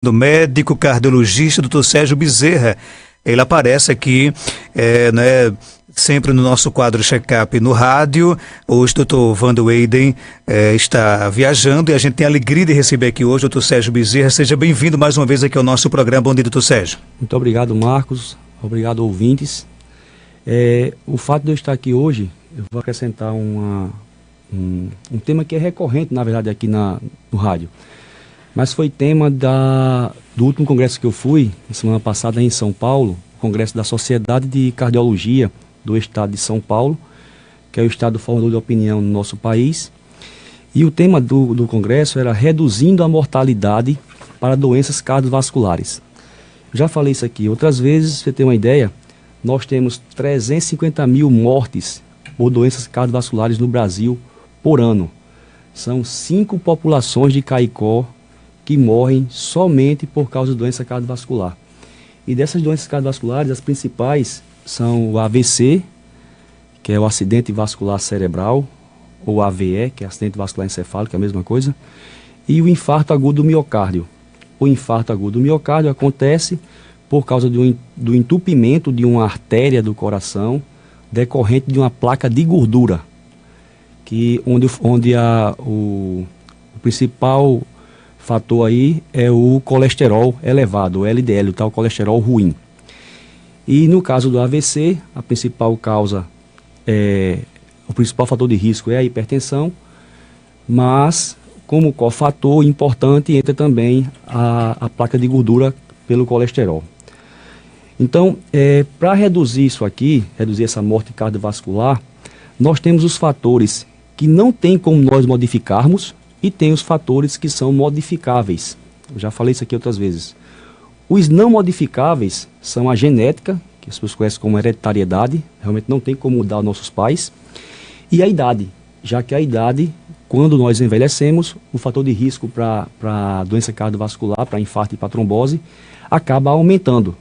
do médico cardiologista Dr. Sérgio Bezerra. Ele aparece aqui, sempre no nosso quadro check-up no rádio. Hoje o Dr. Vando Weyden está viajando e a gente tem a alegria de receber aqui hoje o Dr. Sérgio Bezerra. Seja bem-vindo mais uma vez aqui ao nosso programa. Bom dia, Dr. Sérgio. Muito obrigado, Marcos. Obrigado, ouvintes. O fato de eu estar aqui hoje, eu vou acrescentar um tema que é recorrente, na verdade, aqui no rádio. Mas foi tema do último congresso que eu fui, na semana passada em São Paulo, congresso da Sociedade de Cardiologia do Estado de São Paulo, que é o estado formador de opinião no nosso país. E o tema do congresso era reduzindo a mortalidade para doenças cardiovasculares. Já falei isso aqui outras vezes, pra você ter uma ideia, nós temos 350 mil mortes por doenças cardiovasculares no Brasil por ano. São 5 populações de Caicó que morrem somente por causa de doença cardiovascular. E dessas doenças cardiovasculares, as principais são o AVC, que é o acidente vascular cerebral, ou AVE, que é acidente vascular encefálico, que é a mesma coisa, e o infarto agudo do miocárdio. O infarto agudo do miocárdio acontece por causa do entupimento de uma artéria do coração decorrente de uma placa de gordura, onde o principal fator aí é o colesterol elevado, o LDL, o tal colesterol ruim. E no caso do AVC, a principal causa, o principal fator de risco é a hipertensão, mas como cofator importante entra também a placa de gordura pelo colesterol. Então, para reduzir isso aqui, reduzir essa morte cardiovascular, nós temos os fatores que não tem como nós modificarmos e tem os fatores que são modificáveis. Eu já falei isso aqui outras vezes. Os não modificáveis são a genética, que as pessoas conhecem como hereditariedade, realmente não tem como mudar os nossos pais, e a idade, já que a idade, quando nós envelhecemos, o fator de risco para doença cardiovascular, para infarto e para trombose, acaba aumentando.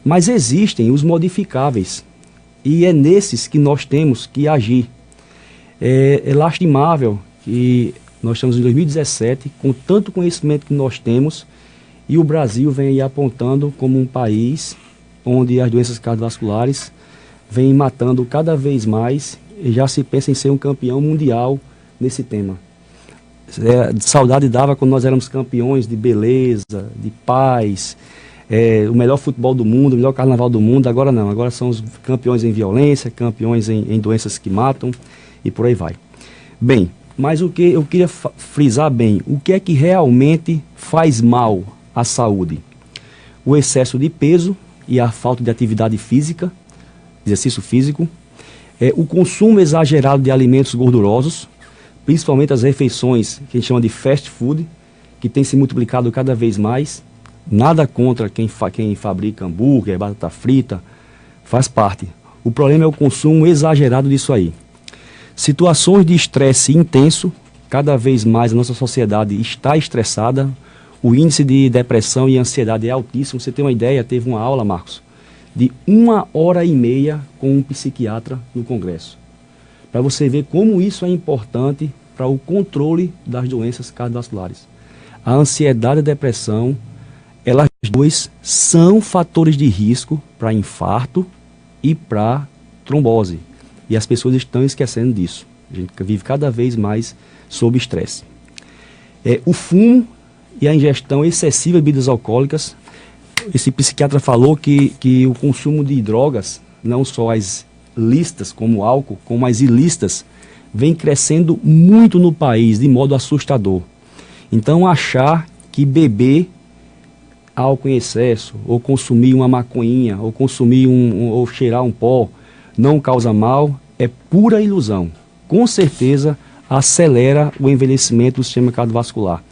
Mas existem os modificáveis, e é nesses que nós temos que agir. É lastimável que nós estamos em 2017, com tanto conhecimento que nós temos, e o Brasil vem aí apontando como um país onde as doenças cardiovasculares vêm matando cada vez mais, e já se pensa em ser um campeão mundial nesse tema. Saudade dava quando nós éramos campeões de beleza, de paz, o melhor futebol do mundo, o melhor carnaval do mundo. Agora não, agora são os campeões em violência, campeões em doenças que matam, e por aí vai. Bem, mas o que eu queria frisar bem, o que é que realmente faz mal à saúde? O excesso de peso e a falta de atividade física, exercício físico, o consumo exagerado de alimentos gordurosos, principalmente as refeições que a gente chama de fast food, que tem se multiplicado cada vez mais. Nada contra quem fabrica hambúrguer, batata frita, faz parte. O problema é o consumo exagerado disso aí. Situações de estresse intenso, cada vez mais a nossa sociedade está estressada, o índice de depressão e ansiedade é altíssimo. Você tem uma ideia, teve uma aula, Marcos, de 1h30 com um psiquiatra no congresso, para você ver como isso é importante para o controle das doenças cardiovasculares. A ansiedade e a depressão, elas duas são fatores de risco para infarto e para trombose. E as pessoas estão esquecendo disso. A gente vive cada vez mais sob estresse. O fumo e a ingestão excessiva de bebidas alcoólicas. Esse psiquiatra falou que o consumo de drogas, não só as lícitas como álcool, como as ilícitas, vem crescendo muito no país, de modo assustador. Então, achar que beber álcool em excesso, ou consumir uma maconhinha, ou consumir ou cheirar um pó, não causa mal, é pura ilusão. Com certeza acelera o envelhecimento do sistema cardiovascular.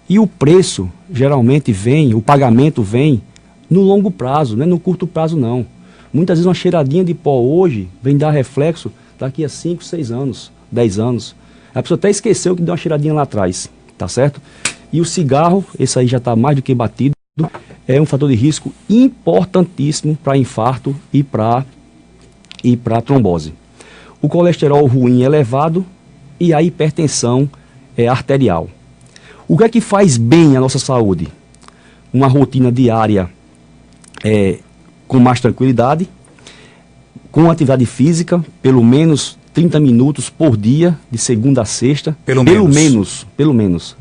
E o preço, geralmente o pagamento vem no longo prazo, não é no curto prazo não. Muitas vezes uma cheiradinha de pó hoje vem dar reflexo daqui a 5, 6 anos, 10 anos. A pessoa até esqueceu que deu uma cheiradinha lá atrás, tá certo? E o cigarro, esse aí já está mais do que batido, é um fator de risco importantíssimo para infarto e para trombose. O colesterol ruim elevado e a hipertensão arterial. O que é que faz bem à nossa saúde? uma rotina diária com mais tranquilidade, com atividade física, pelo menos 30 minutos por dia, de segunda a sexta. Pelo menos.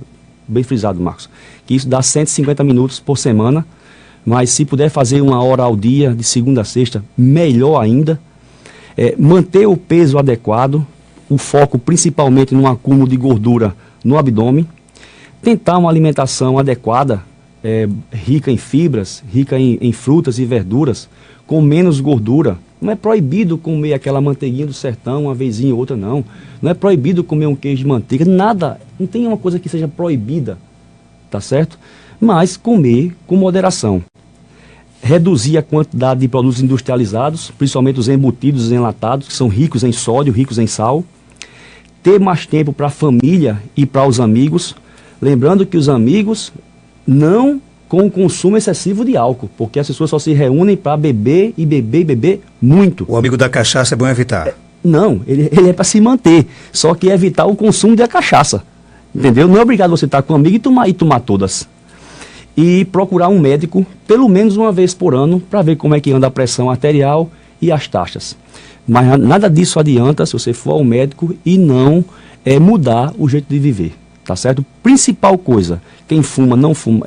Bem frisado, Marcos. Que isso dá 150 minutos por semana, mas se puder fazer 1 hora ao dia, de segunda a sexta, melhor ainda. Manter o peso adequado, o foco principalmente no acúmulo de gordura no abdômen. Tentar uma alimentação adequada, rica em fibras, rica em frutas e verduras, com menos gordura. Não é proibido comer aquela manteiguinha do sertão uma vezinha ou outra, não. Não é proibido comer um queijo de manteiga, nada. Não tem uma coisa que seja proibida, tá certo? Mas comer com moderação. Reduzir a quantidade de produtos industrializados, principalmente os embutidos enlatados, que são ricos em sódio, ricos em sal. Ter mais tempo para a família e para os amigos. Lembrando que os amigos não com o consumo excessivo de álcool, porque as pessoas só se reúnem para beber e beber e beber muito. O amigo da cachaça é bom evitar. Não, ele é para se manter, só que evitar o consumo da cachaça, entendeu? Não é obrigado você estar com um amigo e tomar todas. E procurar um médico pelo menos uma vez por ano para ver como é que anda a pressão arterial e as taxas. Mas nada disso adianta se você for ao médico e não mudar o jeito de viver. Tá certo? Principal coisa, quem fuma, não fuma,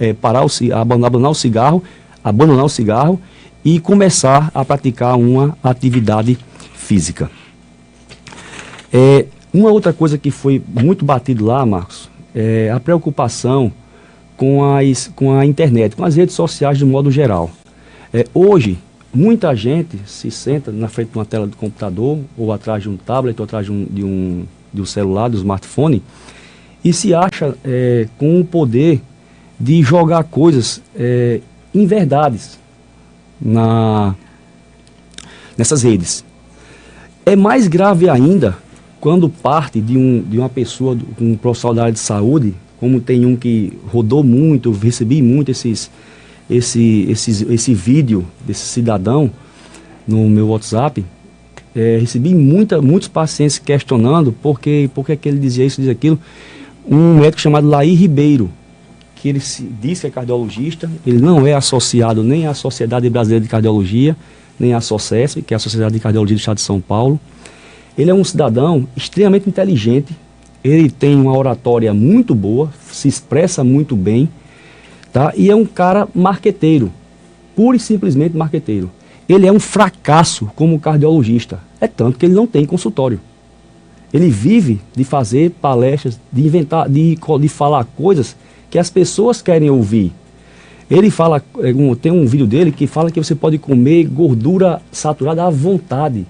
abandonar o cigarro e começar a praticar uma atividade física. Uma outra coisa que foi muito batido lá, Marcos, é a preocupação com a internet, com as redes sociais de modo geral. Hoje, muita gente se senta na frente de uma tela do computador, ou atrás de um tablet, ou atrás de um celular, do smartphone, e se acha com o poder de jogar coisas inverdades nessas redes. É mais grave ainda quando parte de uma pessoa, um profissional da área de saúde, como tem um que rodou muito, recebi muito esse vídeo desse cidadão no meu WhatsApp. Recebi muitos pacientes questionando por que ele dizia isso, dizia aquilo. Um médico chamado Laí Ribeiro, que ele diz que é cardiologista, ele não é associado nem à Sociedade Brasileira de Cardiologia, nem à SOCESP, que é a Sociedade de Cardiologia do Estado de São Paulo. Ele é um cidadão extremamente inteligente, ele tem uma oratória muito boa, se expressa muito bem, tá? E é um cara marqueteiro, pura e simplesmente marqueteiro. Ele é um fracasso como cardiologista, tanto que ele não tem consultório. Ele vive de fazer palestras, de inventar, de falar coisas que as pessoas querem ouvir. Ele fala, tem um vídeo dele que fala que você pode comer gordura saturada à vontade.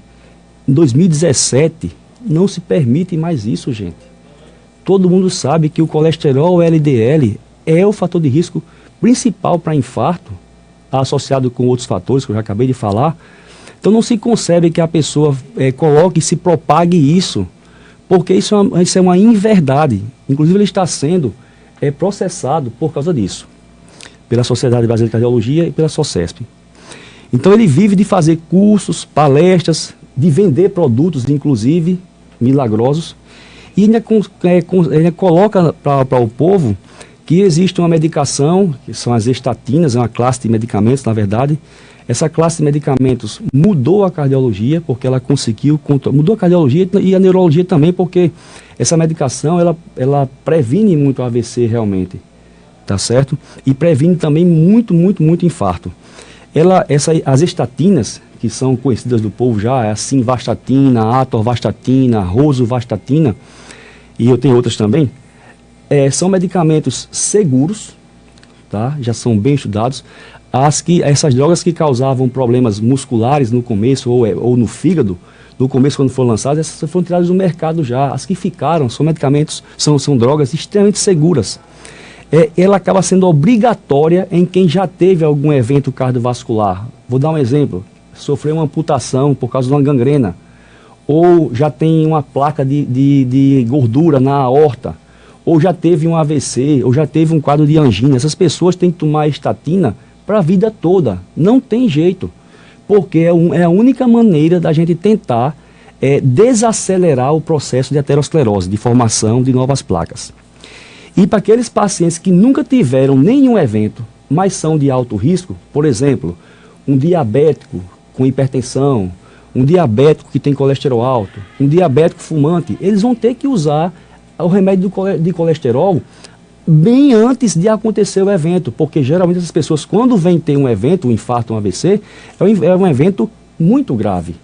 Em 2017, não se permite mais isso, gente. Todo mundo sabe que o colesterol LDL é o fator de risco principal para infarto, associado com outros fatores que eu já acabei de falar. Então não se concebe que a pessoa coloque e se propague isso, porque isso é uma inverdade. Inclusive ele está sendo processado por causa disso, pela Sociedade Brasileira de Cardiologia e pela SOCESP. Então ele vive de fazer cursos, palestras, de vender produtos, inclusive, milagrosos, e ainda coloca para o povo que existe uma medicação, que são as estatinas, é uma classe de medicamentos, na verdade. Essa classe de medicamentos mudou a cardiologia, porque ela conseguiu, mudou a cardiologia e a neurologia também, porque essa medicação, ela previne muito o AVC realmente, tá certo? E previne também muito infarto. As estatinas, que são conhecidas do povo já, a simvastatina, a atorvastatina, a rosuvastatina, e eu tenho outras também, são medicamentos seguros, tá? Já são bem estudados. Essas drogas que causavam problemas musculares no começo, ou no fígado, no começo quando foram lançadas, essas foram tiradas do mercado já. As que ficaram são medicamentos, são drogas extremamente seguras. Ela acaba sendo obrigatória em quem já teve algum evento cardiovascular. Vou dar um exemplo: sofreu uma amputação por causa de uma gangrena, ou já tem uma placa de gordura na aorta, ou já teve um AVC, ou já teve um quadro de angina. Essas pessoas têm que tomar estatina para a vida toda. Não tem jeito, porque é a única maneira da gente tentar desacelerar o processo de aterosclerose, de formação de novas placas. E para aqueles pacientes que nunca tiveram nenhum evento, mas são de alto risco, por exemplo, um diabético com hipertensão, um diabético que tem colesterol alto, um diabético fumante, eles vão ter que usar o remédio de colesterol bem antes de acontecer o evento, porque geralmente essas pessoas, quando vêm ter um evento, um infarto, um AVC, é um evento muito grave.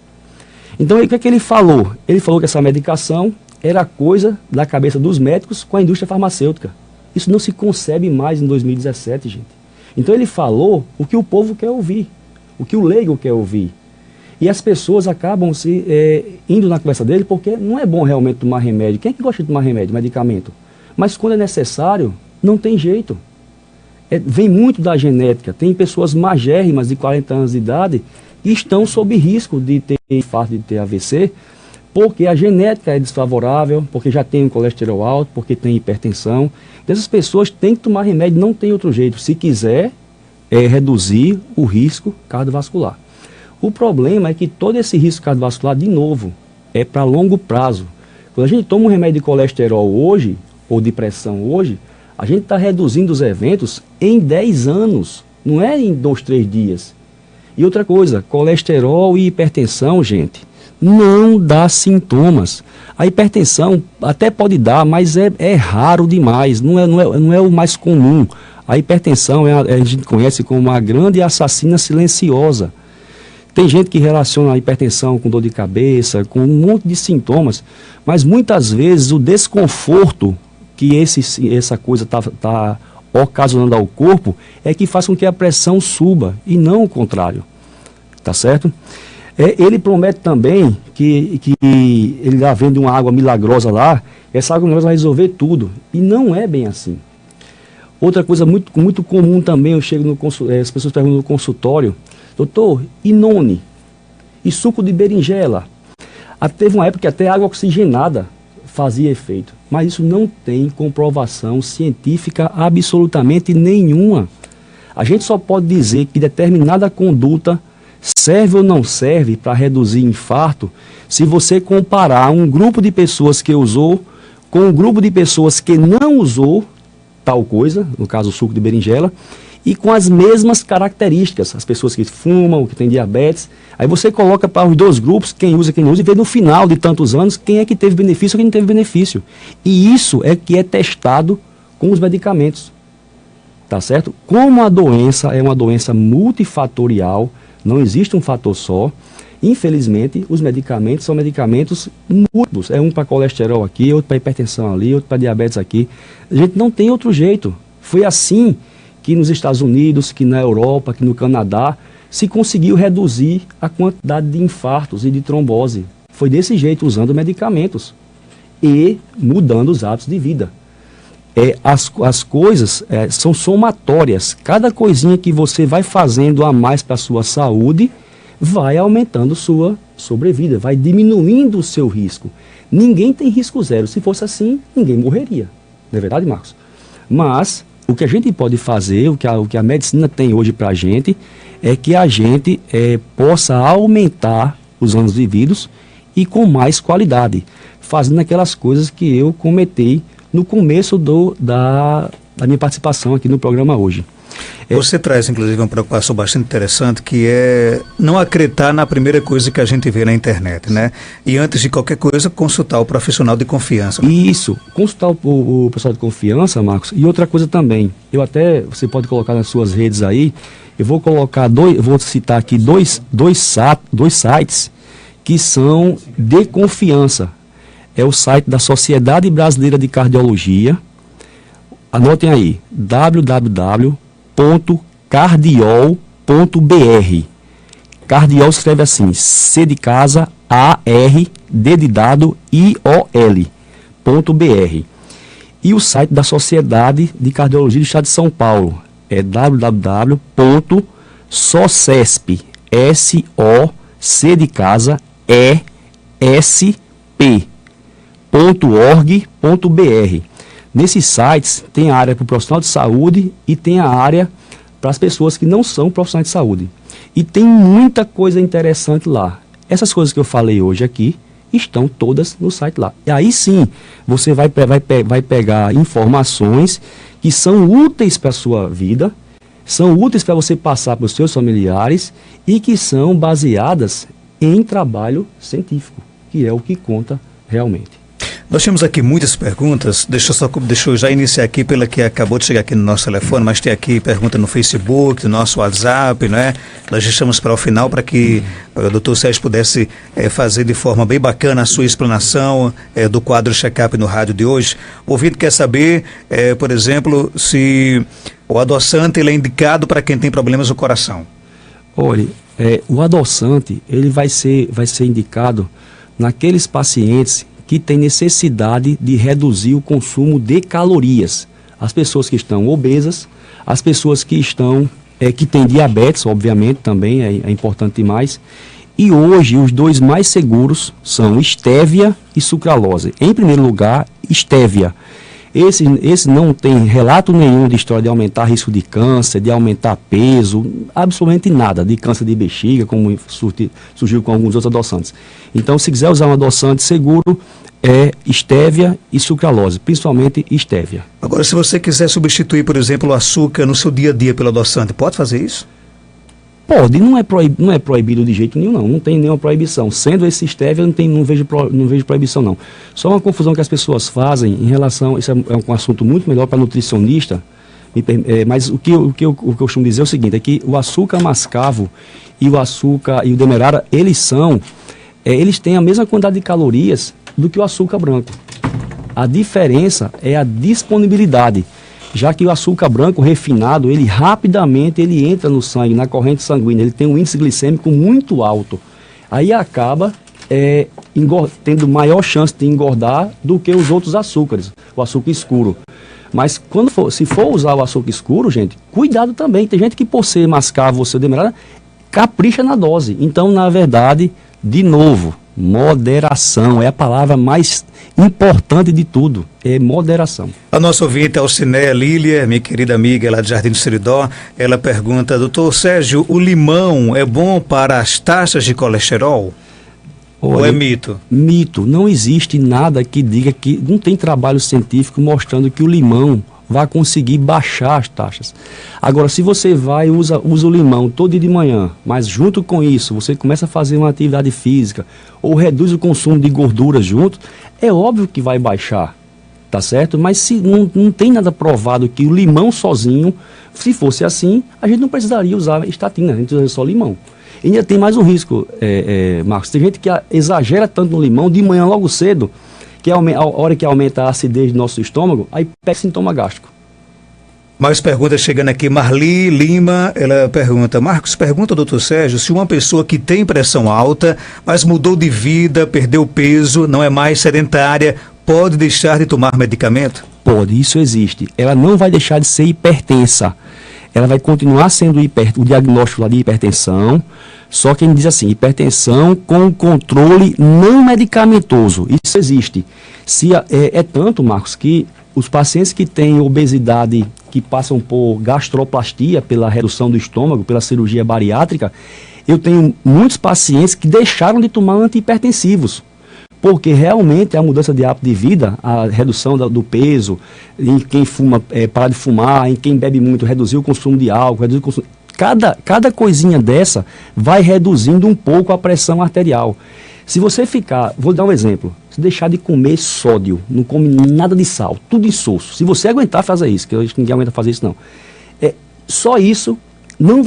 Então, o que é que ele falou? Ele falou que essa medicação era coisa da cabeça dos médicos com a indústria farmacêutica. Isso não se concebe mais em 2017, gente. Então, ele falou o que o povo quer ouvir, o que o leigo quer ouvir. E as pessoas acabam indo na conversa dele porque não é bom realmente tomar remédio. Quem é que gosta de tomar remédio, medicamento? Mas quando é necessário, não tem jeito. Vem muito da genética. Tem pessoas magérrimas de 40 anos de idade que estão sob risco de ter infarto, de ter AVC, porque a genética é desfavorável, porque já tem um colesterol alto, porque tem hipertensão. Essas pessoas têm que tomar remédio, não tem outro jeito, se quiser reduzir o risco cardiovascular. O problema é que todo esse risco cardiovascular, de novo, é para longo prazo. Quando a gente toma um remédio de colesterol hoje, ou de pressão hoje, a gente está reduzindo os eventos em 10 anos, não é em 2, 3 dias. E outra coisa, colesterol e hipertensão, gente, não dá sintomas. A hipertensão até pode dar, mas é raro demais, não é o mais comum. A hipertensão a gente conhece como uma grande assassina silenciosa. Tem gente que relaciona a hipertensão com dor de cabeça, com um monte de sintomas, mas muitas vezes o desconforto que essa coisa está ocasionando ao corpo é que faz com que a pressão suba e não o contrário, tá certo? Ele promete também que ele já vende uma água milagrosa lá, essa água milagrosa vai resolver tudo, e não é bem assim. Outra coisa muito comum também, eu chego as pessoas perguntam no consultório, doutor, e noni? E suco de berinjela? Teve uma época que até água oxigenada fazia efeito, mas isso não tem comprovação científica absolutamente nenhuma. A gente só pode dizer que determinada conduta serve ou não serve para reduzir infarto se você comparar um grupo de pessoas que usou com um grupo de pessoas que não usou tal coisa, no caso o suco de berinjela, e com as mesmas características, as pessoas que fumam, que têm diabetes. Aí você coloca para os dois grupos, quem usa e quem não usa, e vê no final de tantos anos quem é que teve benefício e quem não teve benefício. E isso é que é testado com os medicamentos, tá certo? Como a doença é uma doença multifatorial, não existe um fator só, infelizmente os medicamentos são medicamentos múltiplos. É um para colesterol aqui, outro para hipertensão ali, outro para diabetes aqui. A gente não tem outro jeito. Foi assim que nos Estados Unidos, que na Europa, que no Canadá, se conseguiu reduzir a quantidade de infartos e de trombose. Foi desse jeito, usando medicamentos e mudando os hábitos de vida. As coisas são somatórias. Cada coisinha que você vai fazendo a mais para a sua saúde vai aumentando sua sobrevida, vai diminuindo o seu risco. Ninguém tem risco zero. Se fosse assim, ninguém morreria. Não é verdade, Marcos? Mas o que a gente pode fazer, o que a medicina tem hoje para a gente, é que a gente possa aumentar os anos vividos e com mais qualidade, fazendo aquelas coisas que eu comentei no começo da minha participação aqui no programa hoje. Você traz, inclusive, uma preocupação bastante interessante, que é não acreditar na primeira coisa que a gente vê na internet, né? E antes de qualquer coisa, consultar o profissional de confiança. Isso, consultar o pessoal de confiança, Marcos. E outra coisa também, você pode colocar nas suas redes aí, eu vou citar aqui dois sites que são de confiança. É o site da Sociedade Brasileira de Cardiologia. Anotem aí, www.cardiol.br. Cardiol escreve assim, C de casa, A-R, D de dado, I-O-L.br. E o site da Sociedade de Cardiologia do Estado de São Paulo é www.socesp, S-O-C de casa, E-S-P.org.br. Nesses sites tem a área para o profissional de saúde e tem a área para as pessoas que não são profissionais de saúde. E tem muita coisa interessante lá. Essas coisas que eu falei hoje aqui estão todas no site lá. E aí sim, você vai pegar informações que são úteis para a sua vida, são úteis para você passar para os seus familiares e que são baseadas em trabalho científico, que é o que conta realmente. Nós temos aqui muitas perguntas, deixa eu já iniciar aqui pela que acabou de chegar aqui no nosso telefone, mas tem aqui pergunta no Facebook, no nosso WhatsApp, né? Nós deixamos para o final para que o doutor Sérgio pudesse fazer de forma bem bacana a sua explanação do quadro check-up no rádio de hoje. O ouvinte quer saber, por exemplo, se o adoçante ele é indicado para quem tem problemas no coração. Olha, o adoçante ele vai ser indicado naqueles pacientes que têm necessidade de reduzir o consumo de calorias. As pessoas que estão obesas, as pessoas que que têm diabetes, obviamente, também é importante demais. E hoje os dois mais seguros são estévia e sucralose. Em primeiro lugar, estévia. Esse não tem relato nenhum de história de aumentar risco de câncer, de aumentar peso, absolutamente nada, de câncer de bexiga, como surgiu com alguns outros adoçantes. Então, se quiser usar um adoçante seguro, é estévia e sucralose, principalmente estévia. Agora, se você quiser substituir, por exemplo, o açúcar no seu dia a dia pelo adoçante, pode fazer isso? Pode, não é proibido de jeito nenhum, não tem nenhuma proibição. Sendo esse estévia, não vejo proibição, não. Só uma confusão que as pessoas fazem em relação, isso é um assunto muito melhor para nutricionista, mas o que eu costumo dizer é o seguinte, é que o açúcar mascavo e o açúcar e o demerara, eles têm a mesma quantidade de calorias do que o açúcar branco. A diferença é a disponibilidade. Já que o açúcar branco refinado, ele rapidamente entra no sangue, na corrente sanguínea, ele tem um índice glicêmico muito alto. Aí acaba tendo maior chance de engordar do que os outros açúcares, o açúcar escuro. Mas se for usar o açúcar escuro, gente, cuidado também. Tem gente que por ser mascavo ou ser demerara, capricha na dose. Então, na verdade, de novo, moderação é a palavra mais importante de tudo, é moderação. A nossa ouvinte, Alciné Lília, minha querida amiga lá de Jardim do Seridó, ela pergunta, doutor Sérgio, o limão é bom para as taxas de colesterol? Olha, ou é mito? Mito, não existe nada que diga que, não tem trabalho científico mostrando que o limão vai conseguir baixar as taxas. Agora, se você usa o limão todo dia de manhã, mas junto com isso você começa a fazer uma atividade física ou reduz o consumo de gorduras junto, é óbvio que vai baixar, tá certo? Mas se não tem nada provado que o limão sozinho, se fosse assim, a gente não precisaria usar estatina, a gente usa só limão. E ainda tem mais um risco, Marcos, tem gente que exagera tanto no limão, de manhã logo cedo, que a hora que aumenta a acidez do nosso estômago, aí pega sintoma gástrico. Mais perguntas chegando aqui. Marli Lima, ela pergunta, Marcos, pergunta ao doutor Sérgio se uma pessoa que tem pressão alta, mas mudou de vida, perdeu peso, não é mais sedentária, pode deixar de tomar medicamento? Pode, isso existe. Ela não vai deixar de ser hipertensa. Ela vai continuar sendo o diagnóstico lá de hipertensão, só que ele diz assim, hipertensão com controle não medicamentoso. Isso existe. É tanto, Marcos, que os pacientes que têm obesidade, que passam por gastroplastia, pela redução do estômago, pela cirurgia bariátrica, eu tenho muitos pacientes que deixaram de tomar antihipertensivos. Porque realmente a mudança de hábito de vida, a redução do peso, em quem fuma, parar de fumar, em quem bebe muito, reduzir o consumo de álcool, reduzir o consumo... Cada coisinha dessa vai reduzindo um pouco a pressão arterial. Se você vou dar um exemplo, se deixar de comer sódio, não come nada de sal, tudo insosso, se você aguentar fazer isso, que eu acho que ninguém aguenta fazer isso não, só isso não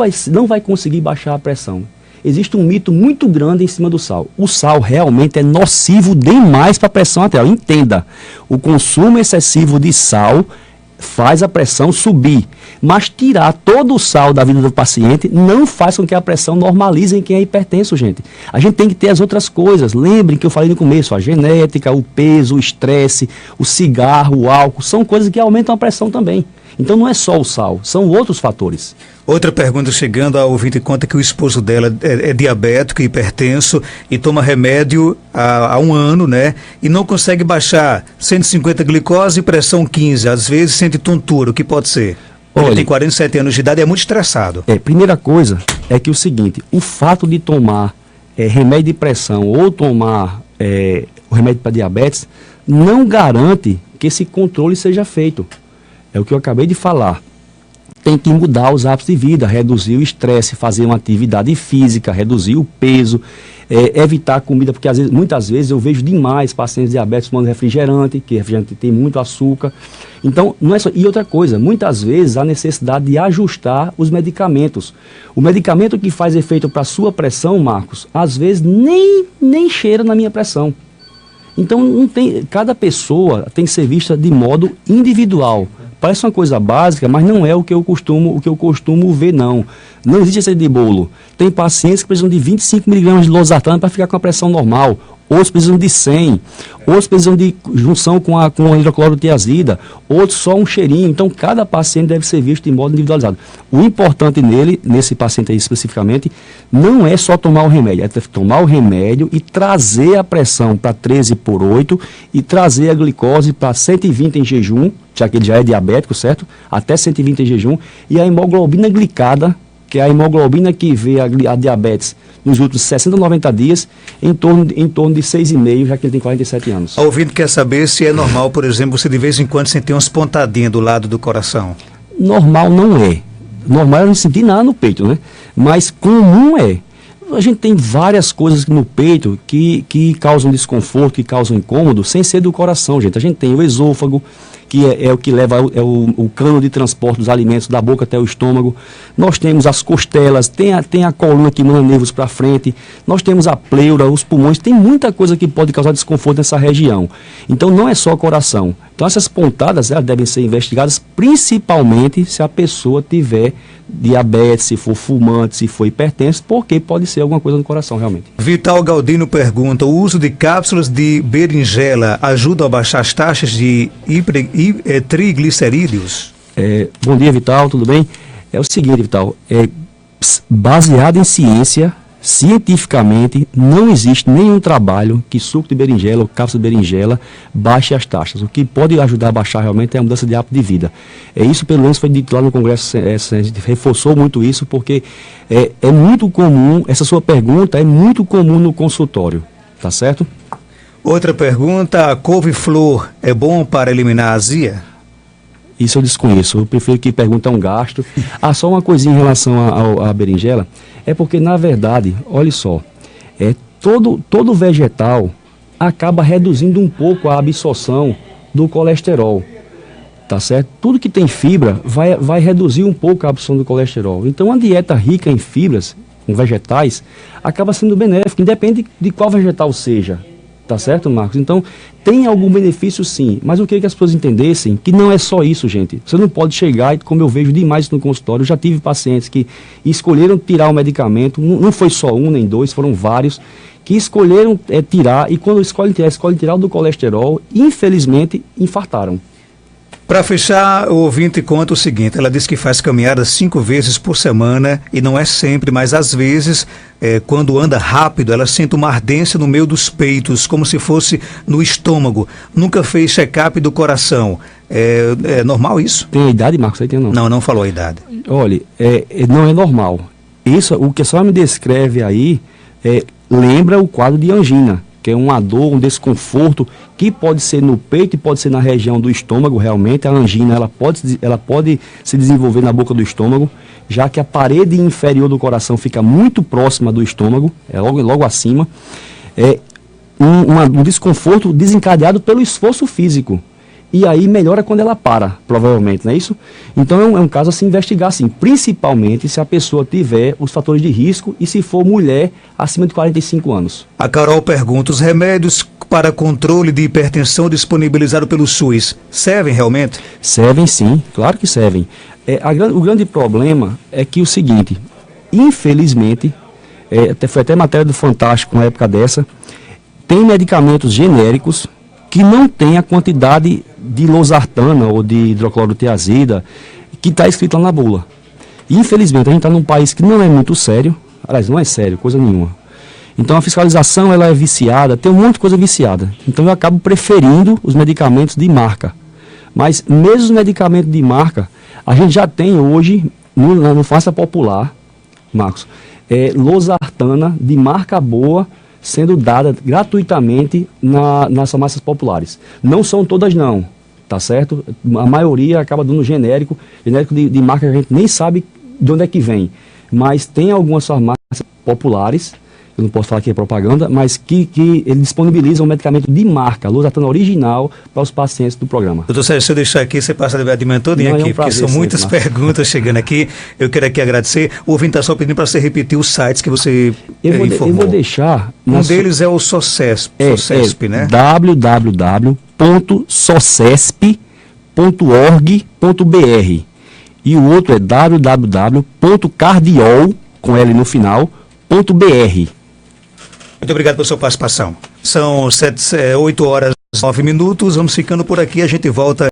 vai conseguir baixar a pressão. Existe um mito muito grande em cima do sal. O sal realmente é nocivo demais para a pressão arterial. Entenda, o consumo excessivo de sal faz a pressão subir, mas tirar todo o sal da vida do paciente não faz com que a pressão normalize em quem é hipertenso, gente. A gente tem que ter as outras coisas. Lembrem que eu falei no começo, a genética, o peso, o estresse, o cigarro, o álcool, são coisas que aumentam a pressão também. Então não é só o sal, são outros fatores. Outra pergunta chegando, a ouvinte conta que o esposo dela é diabético, hipertenso e toma remédio há um ano, né? E não consegue baixar 150 glicose e pressão 15, às vezes sente tontura, o que pode ser? Ele tem 47 anos de idade e é muito estressado. Primeira coisa é que o seguinte, o fato de tomar remédio de pressão ou tomar o remédio para diabetes não garante que esse controle seja feito. É o que eu acabei de falar. tem que mudar os hábitos de vida, reduzir o estresse, fazer uma atividade física, reduzir o peso, evitar a comida, porque muitas vezes eu vejo demais pacientes diabéticos tomando refrigerante, que refrigerante tem muito açúcar. Então, não é só. E outra coisa, muitas vezes há necessidade de ajustar os medicamentos. O medicamento que faz efeito para a sua pressão, Marcos, às vezes nem cheira na minha pressão. Então, cada pessoa tem que ser vista de modo individual. Parece uma coisa básica, mas não é o que eu costumo ver, não. Não existe receita de bolo. Tem pacientes que precisam de 25 miligramas de losartana para ficar com a pressão normal. Outros precisam de 100. Outros precisam de junção com a hidroclorotiazida. Outros só um cheirinho. Então, cada paciente deve ser visto de modo individualizado. O importante nesse paciente aí especificamente, não é só tomar o remédio. É tomar o remédio e trazer a pressão para 13/8 e trazer a glicose para 120 em jejum, já que ele já é diabético, certo? Até 120 em jejum. E a hemoglobina glicada, que é a hemoglobina que vê a diabetes nos últimos 60 ou 90 dias, em torno de 6,5, já que ele tem 47 anos. O ouvinte quer saber se é normal, por exemplo, você de vez em quando sentir umas pontadinhas do lado do coração. Normal não é. Normal é não sentir nada no peito, né? Mas comum é. A gente tem várias coisas no peito que causam desconforto, que causam incômodo, sem ser do coração, gente. A gente tem o esôfago, que é o que leva o cano de transporte dos alimentos da boca até o estômago. Nós temos as costelas, tem a coluna que manda nervos para frente, nós temos a pleura, os pulmões, tem muita coisa que pode causar desconforto nessa região. Então não é só o coração. Então essas pontadas, elas devem ser investigadas principalmente se a pessoa tiver diabetes, se for fumante, se for hipertenso, porque pode ser alguma coisa no coração realmente. Vital Galdino pergunta: o uso de cápsulas de berinjela ajuda a baixar as taxas de triglicerídeos? Bom dia, Vital, tudo bem? É o seguinte, Vital, baseado em ciência, cientificamente, não existe nenhum trabalho que suco de berinjela ou cápsula de berinjela baixe as taxas. O que pode ajudar a baixar realmente é a mudança de hábito de vida. Isso, pelo menos, foi dito lá no Congresso, a gente reforçou muito isso, porque é muito comum, essa sua pergunta é muito comum no consultório, tá certo? Outra pergunta: a couve-flor é bom para eliminar a azia? Isso eu desconheço, eu prefiro que pergunte um gasto. Só uma coisinha em relação à berinjela, é porque, na verdade, olha só, todo vegetal acaba reduzindo um pouco a absorção do colesterol, tá certo? Tudo que tem fibra vai reduzir um pouco a absorção do colesterol. Então, uma dieta rica em fibras, com vegetais, acaba sendo benéfica, independente de qual vegetal seja. Tá certo, Marcos? Então, tem algum benefício sim, mas eu queria que as pessoas entendessem que não é só isso, gente. Você não pode chegar, e como eu vejo demais no consultório, eu já tive pacientes que escolheram tirar o medicamento, não foi só um nem dois, foram vários, que escolheram tirar, e quando escolhem tirar o do colesterol, infelizmente, infartaram. Para fechar, o ouvinte conta o seguinte: ela diz que faz caminhadas 5 vezes por semana e não é sempre, mas às vezes, quando anda rápido, ela sente uma ardência no meio dos peitos, como se fosse no estômago. Nunca fez check-up do coração. É normal isso? Tem a idade, Marcos? Aí tem não? Não falou a idade. Olha, não é normal. Isso, o que a senhora me descreve aí, lembra o quadro de angina, que é uma dor, um desconforto, que pode ser no peito e pode ser na região do estômago, realmente. A angina, ela pode se desenvolver na boca do estômago, já que a parede inferior do coração fica muito próxima do estômago, logo acima. Um desconforto desencadeado pelo esforço físico. E aí melhora quando ela para, provavelmente, não é isso? Então é um caso a se investigar, sim, principalmente se a pessoa tiver os fatores de risco e se for mulher acima de 45 anos. A Carol pergunta: os remédios para controle de hipertensão disponibilizados pelo SUS servem realmente? Servem sim, claro que servem. O grande problema é que o seguinte, infelizmente, foi até matéria do Fantástico na época dessa, tem medicamentos genéricos que não tem a quantidade de losartana ou de hidroclorotiazida que está escrito lá na bula. E, infelizmente, a gente está num país que não é muito sério, aliás, não é sério, coisa nenhuma. Então a fiscalização ela é viciada, tem um monte de coisa viciada. Então eu acabo preferindo os medicamentos de marca. Mas mesmo os medicamentos de marca, a gente já tem hoje, no Farmácia Popular, Marcos, losartana de marca boa, sendo dada gratuitamente nas farmácias populares. Não são todas não, tá certo? A maioria acaba dando genérico de marca que a gente nem sabe de onde é que vem. Mas tem algumas farmácias populares, eu não posso falar que é propaganda, mas que eles disponibilizam um medicamento de marca, losartana original, para os pacientes do programa. Doutor Sérgio, se eu deixar aqui, você passa a dimensão todinha aqui, porque são muitas perguntas chegando aqui. Eu quero aqui agradecer. O ouvinte está só pedindo para você repetir os sites que você informou. Eu vou deixar... Um deles é o SOCESP, né? www.socesp.org.br e o outro é www.cardiol, com L no final, .br. Muito obrigado pela sua participação. São 8 horas e 9 minutos. Vamos ficando por aqui. A gente volta